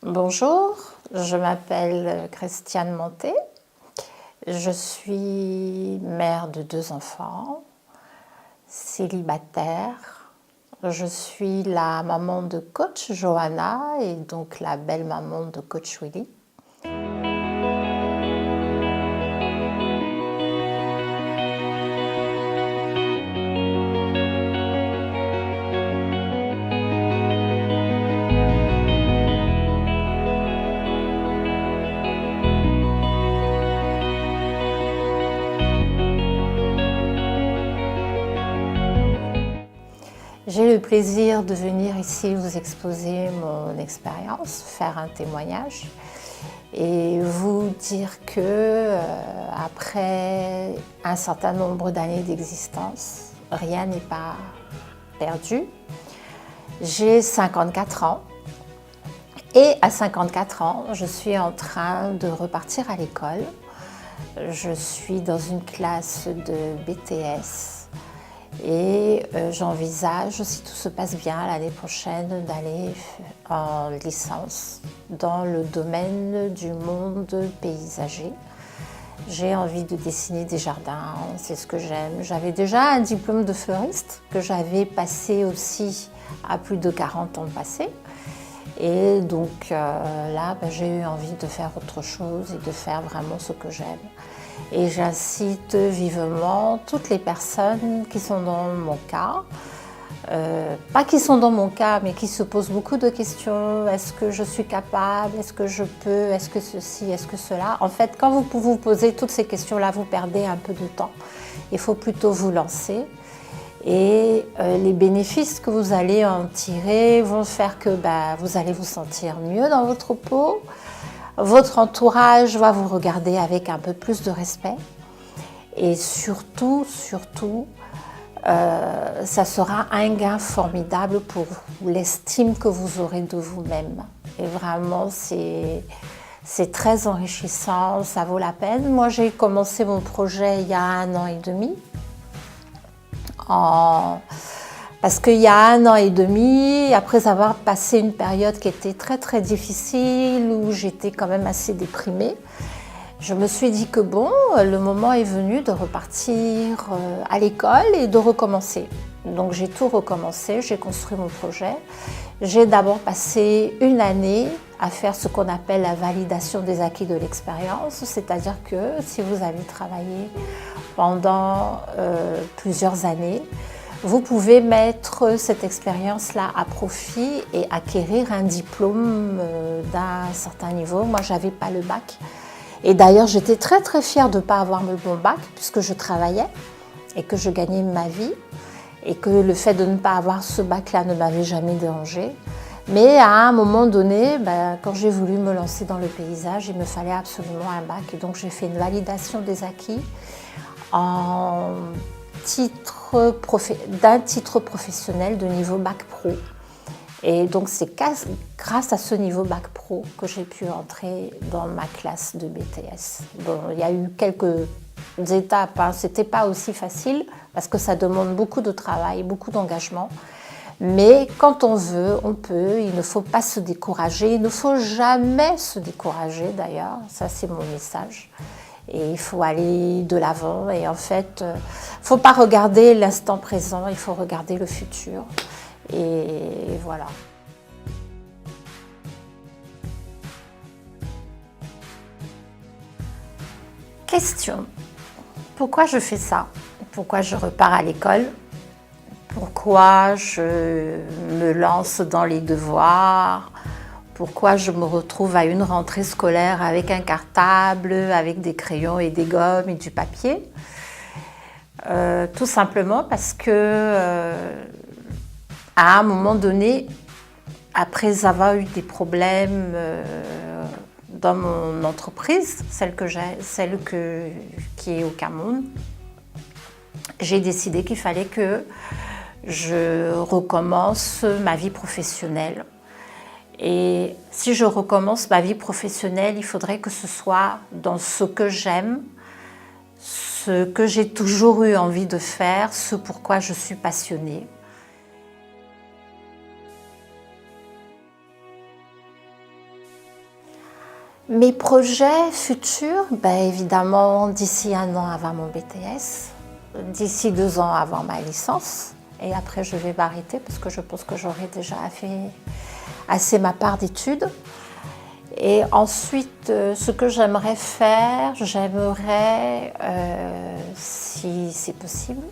Bonjour, je m'appelle Christiane Monté. Je suis mère de 2 enfants, célibataire. Je suis la maman de coach Johanna et donc la belle maman de coach Willy. J'ai le plaisir de venir ici vous exposer mon expérience, faire un témoignage et vous dire que après un certain nombre d'années d'existence, rien n'est pas perdu. J'ai 54 ans et à 54 ans, je suis en train de repartir à l'école. Je suis dans une classe de BTS. Et j'envisage, si tout se passe bien, l'année prochaine d'aller en licence dans le domaine du monde paysager. J'ai envie de dessiner des jardins, c'est ce que j'aime. J'avais déjà un diplôme de fleuriste que j'avais passé aussi à plus de 40 ans passés. Et donc là, j'ai eu envie de faire autre chose et de faire vraiment ce que j'aime. Et j'incite vivement toutes les personnes qui sont dans mon cas, pas qui sont dans mon cas, mais qui se posent beaucoup de questions. Est-ce que je suis capable? Est-ce que je peux? Est-ce que ceci? Est-ce que cela? En fait, quand vous vous posez toutes ces questions-là, vous perdez un peu de temps. Il faut plutôt vous lancer. Et les bénéfices que vous allez en tirer vont faire que vous allez vous sentir mieux dans votre peau. Votre entourage va vous regarder avec un peu plus de respect. Et surtout, ça sera un gain formidable pour l'estime que vous aurez de vous-même. Et vraiment, c'est très enrichissant, ça vaut la peine. Moi, j'ai commencé mon projet il y a 1 an et demi. Parce qu'il y a 1 an et demi, après avoir passé une période qui était très difficile, où j'étais quand même assez déprimée, je me suis dit que bon, le moment est venu de repartir à l'école et de recommencer. Donc j'ai tout recommencé, j'ai construit mon projet. J'ai d'abord passé 1 année à faire ce qu'on appelle la validation des acquis de l'expérience, c'est-à-dire que si vous avez travaillé pendant plusieurs années, vous pouvez mettre cette expérience-là à profit et acquérir un diplôme d'un certain niveau. Moi, je n'avais pas le bac. Et d'ailleurs, j'étais très fière de ne pas avoir mon bac puisque je travaillais et que je gagnais ma vie et que le fait de ne pas avoir ce bac-là ne m'avait jamais dérangée. Mais à un moment donné, quand j'ai voulu me lancer dans le paysage, il me fallait absolument un bac. Et donc, j'ai fait une validation des acquis d'un titre professionnel de niveau bac pro. Et donc c'est grâce à ce niveau bac pro que j'ai pu entrer dans ma classe de BTS. Bon, il y a eu quelques étapes, hein. C'était pas aussi facile parce que ça demande beaucoup de travail, beaucoup d'engagement. Mais quand on veut, on peut, il ne faut pas se décourager, il ne faut jamais se décourager d'ailleurs, ça c'est mon message. Et il faut aller de l'avant et en fait, il ne faut pas regarder l'instant présent, il faut regarder le futur. Et voilà. Question. Pourquoi je fais ça? Pourquoi je repars à l'école? Pourquoi je me lance dans les devoirs? Pourquoi je me retrouve à une rentrée scolaire avec un cartable, avec des crayons et des gommes et du papier? Tout simplement parce que à un moment donné, après avoir eu des problèmes dans mon entreprise, celle qui est au Cameroun, j'ai décidé qu'il fallait que je recommence ma vie professionnelle. Et si je recommence ma vie professionnelle, il faudrait que ce soit dans ce que j'aime, ce que j'ai toujours eu envie de faire, ce pourquoi je suis passionnée. Mes projets futurs, évidemment, d'ici 1 an avoir mon BTS, d'ici 2 ans avoir ma licence, et après je vais m'arrêter parce que je pense que j'aurai déjà fait assez ma part d'études. Et ensuite, ce que j'aimerais faire, j'aimerais, si c'est possible,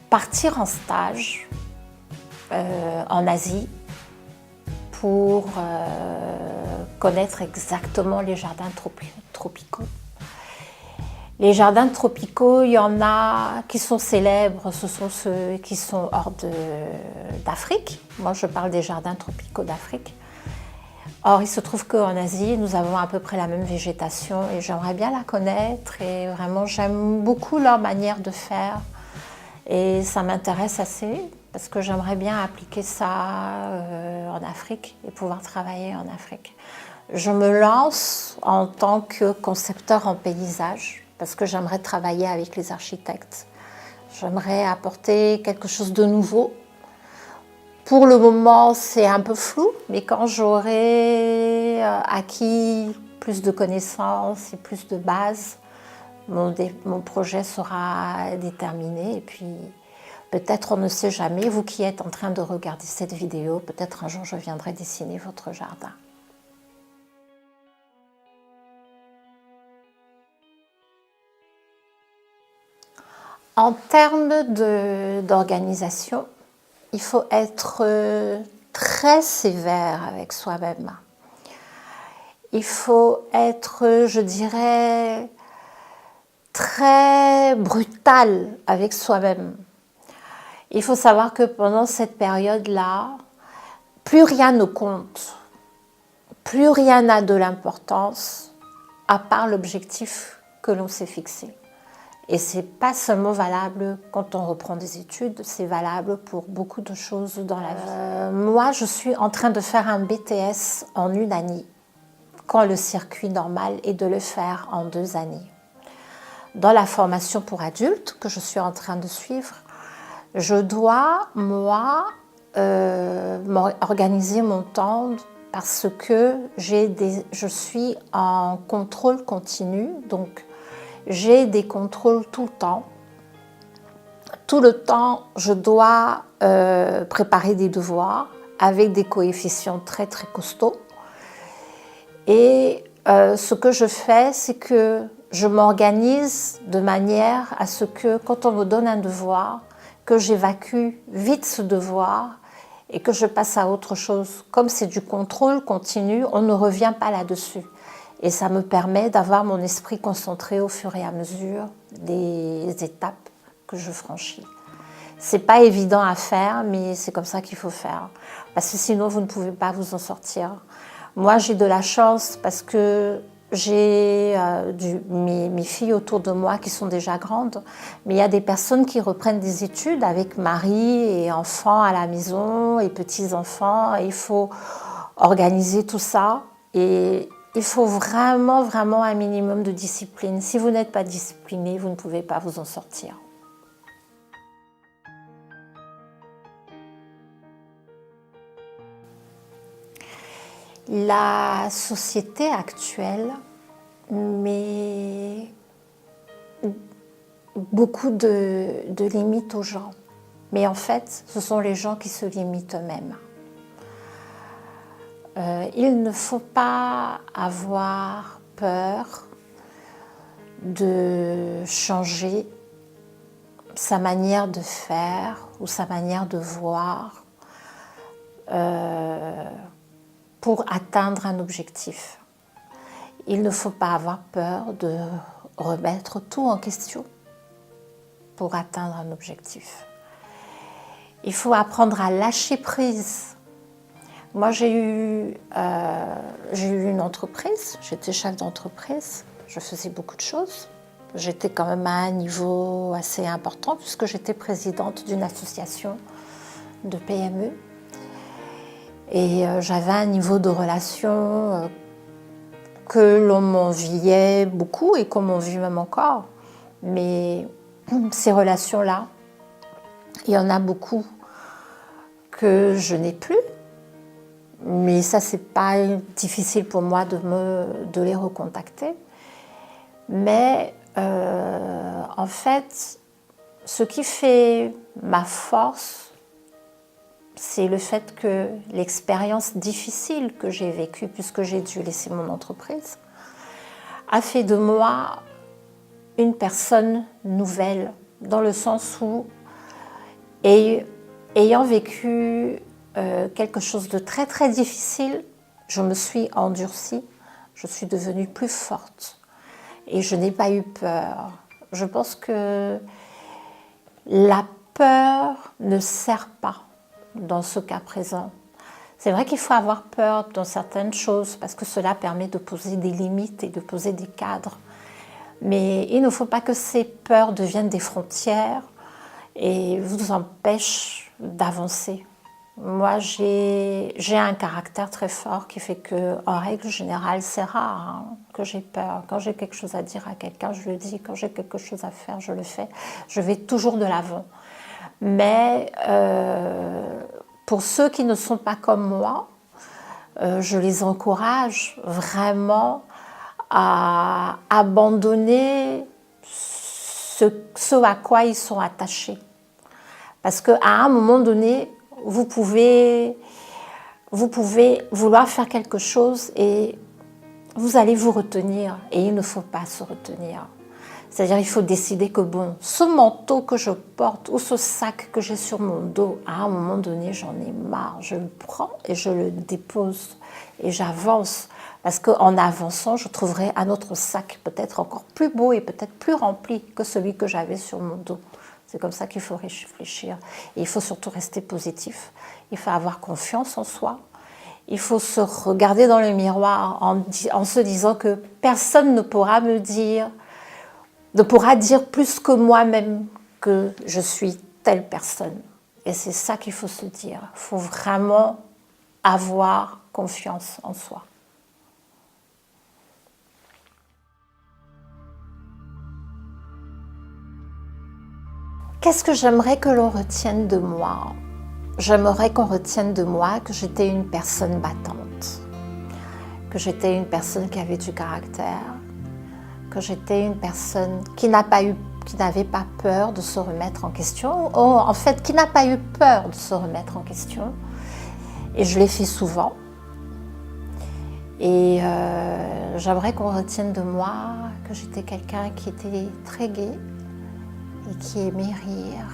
partir en stage en Asie pour connaître exactement les jardins tropicaux. Les jardins tropicaux, il y en a qui sont célèbres, ce sont ceux qui sont hors d'Afrique. Moi, je parle des jardins tropicaux d'Afrique. Or, il se trouve qu'en Asie, nous avons à peu près la même végétation et j'aimerais bien la connaître et vraiment, j'aime beaucoup leur manière de faire et ça m'intéresse assez parce que j'aimerais bien appliquer ça en Afrique et pouvoir travailler en Afrique. Je me lance en tant que concepteur en paysage parce que j'aimerais travailler avec les architectes. J'aimerais apporter quelque chose de nouveau. Pour le moment, c'est un peu flou, mais quand j'aurai acquis plus de connaissances et plus de bases, mon projet sera déterminé. Et puis, peut-être, on ne sait jamais, vous qui êtes en train de regarder cette vidéo, peut-être un jour je viendrai dessiner votre jardin. En termes d'organisation, il faut être très sévère avec soi-même. Il faut être, je dirais, très brutal avec soi-même. Il faut savoir que pendant cette période-là, plus rien ne compte, plus rien n'a de l'importance à part l'objectif que l'on s'est fixé. Et ce n'est pas seulement valable quand on reprend des études, c'est valable pour beaucoup de choses dans la vie. Moi, je suis en train de faire un BTS en 1 année, quand le circuit normal est de le faire en 2 années. Dans la formation pour adultes que je suis en train de suivre, je dois, moi, organiser mon temps parce que je suis en contrôle continu, donc j'ai des contrôles tout le temps. Tout le temps, je dois préparer des devoirs avec des coefficients très très costauds. Et ce que je fais, c'est que je m'organise de manière à ce que quand on me donne un devoir, que j'évacue vite ce devoir et que je passe à autre chose. Comme c'est du contrôle continu, on ne revient pas là-dessus. Et ça me permet d'avoir mon esprit concentré au fur et à mesure des étapes que je franchis. C'est pas évident à faire, mais c'est comme ça qu'il faut faire. Parce que sinon, vous ne pouvez pas vous en sortir. Moi, j'ai de la chance parce que j'ai mes filles autour de moi qui sont déjà grandes, mais il y a des personnes qui reprennent des études avec mari et enfants à la maison et petits-enfants. Il faut organiser tout ça et il faut vraiment, vraiment un minimum de discipline. Si vous n'êtes pas discipliné, vous ne pouvez pas vous en sortir. La société actuelle met beaucoup de limites aux gens. Mais en fait, ce sont les gens qui se limitent eux-mêmes. Il ne faut pas avoir peur de changer sa manière de faire ou sa manière de voir pour atteindre un objectif. Il ne faut pas avoir peur de remettre tout en question pour atteindre un objectif. Il faut apprendre à lâcher prise. Moi, j'ai eu une entreprise, j'étais chef d'entreprise, je faisais beaucoup de choses. J'étais quand même à un niveau assez important puisque j'étais présidente d'une association de PME. Et j'avais un niveau de relation que l'on m'enviait beaucoup et qu'on m'envie même encore. Mais ces relations-là, il y en a beaucoup que je n'ai plus. Mais Mais ça, c'est pas difficile pour moi de les recontacter. Mais en fait, ce qui fait ma force, c'est le fait que l'expérience difficile que j'ai vécue, puisque j'ai dû laisser mon entreprise, a fait de moi une personne nouvelle, dans le sens où, ayant vécu quelque chose de très très difficile, je me suis endurcie, je suis devenue plus forte et je n'ai pas eu peur. Je pense que la peur ne sert pas dans ce cas présent. C'est vrai qu'il faut avoir peur dans certaines choses parce que cela permet de poser des limites et de poser des cadres. Mais il ne faut pas que ces peurs deviennent des frontières et vous empêchent d'avancer. Moi, j'ai un caractère très fort qui fait que, en règle générale, c'est rare que j'ai peur. Quand j'ai quelque chose à dire à quelqu'un, je le dis. Quand j'ai quelque chose à faire, je le fais. Je vais toujours de l'avant. Mais pour ceux qui ne sont pas comme moi, je les encourage vraiment à abandonner ce à quoi ils sont attachés. Parce qu'à un moment donné, vous pouvez vouloir faire quelque chose et vous allez vous retenir. Et il ne faut pas se retenir. C'est-à-dire il faut décider que bon, ce manteau que je porte ou ce sac que j'ai sur mon dos, à un moment donné, j'en ai marre. Je le prends et je le dépose et j'avance. Parce qu'en avançant, je trouverai un autre sac peut-être encore plus beau et peut-être plus rempli que celui que j'avais sur mon dos. C'est comme ça qu'il faut réfléchir. Et il faut surtout rester positif. Il faut avoir confiance en soi. Il faut se regarder dans le miroir en se disant que personne ne pourra me dire, ne pourra dire plus que moi-même que je suis telle personne. Et c'est ça qu'il faut se dire. Il faut vraiment avoir confiance en soi. Qu'est-ce que j'aimerais que l'on retienne de moi? J'aimerais qu'on retienne de moi que j'étais une personne battante, que j'étais une personne qui avait du caractère, que j'étais une personne qui n'avait pas peur de se remettre en question, ou en fait qui n'a pas eu peur de se remettre en question. Et je l'ai fait souvent. Et j'aimerais qu'on retienne de moi que j'étais quelqu'un qui était très gai et qui aimait rire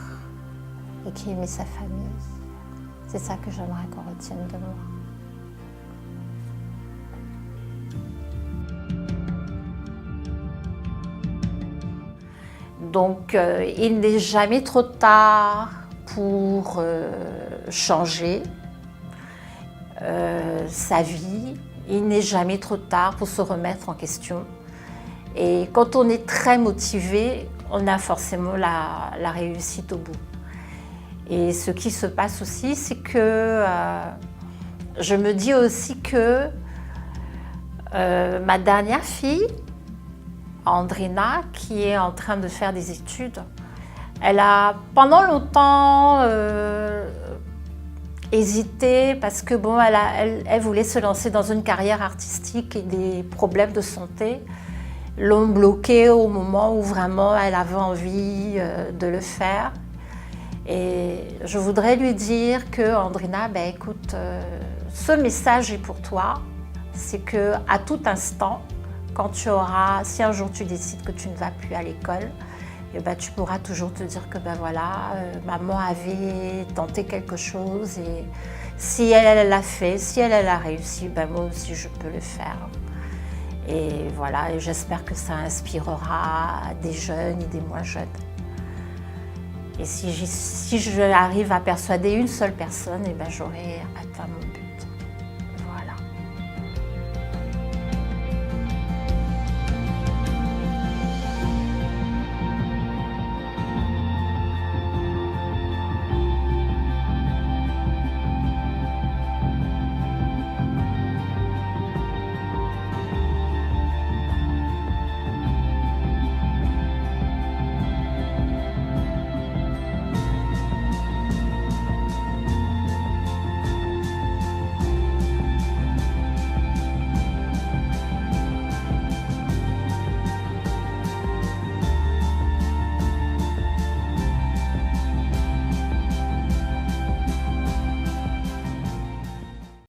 et qui aimait sa famille. C'est ça que j'aimerais qu'on retienne de moi. Donc, il n'est jamais trop tard pour changer sa vie. Il n'est jamais trop tard pour se remettre en question. Et quand on est très motivé, on a forcément la réussite au bout. Et ce qui se passe aussi, c'est que je me dis aussi que ma dernière fille, Andrina, qui est en train de faire des études, elle a pendant longtemps hésité parce que bon, elle voulait se lancer dans une carrière artistique et des problèmes de santé l'ont bloquée au moment où vraiment elle avait envie de le faire. Et je voudrais lui dire que Andrina, ben écoute, ce message est pour toi, c'est que à tout instant, quand si un jour tu décides que tu ne vas plus à l'école, et ben tu pourras toujours te dire que ben voilà, maman avait tenté quelque chose et si elle l'a fait, si elle a réussi, ben moi aussi je peux le faire. Et voilà, et j'espère que ça inspirera des jeunes et des moins jeunes. Et si j'arrive à persuader une seule personne, et ben j'aurai atteint mon but.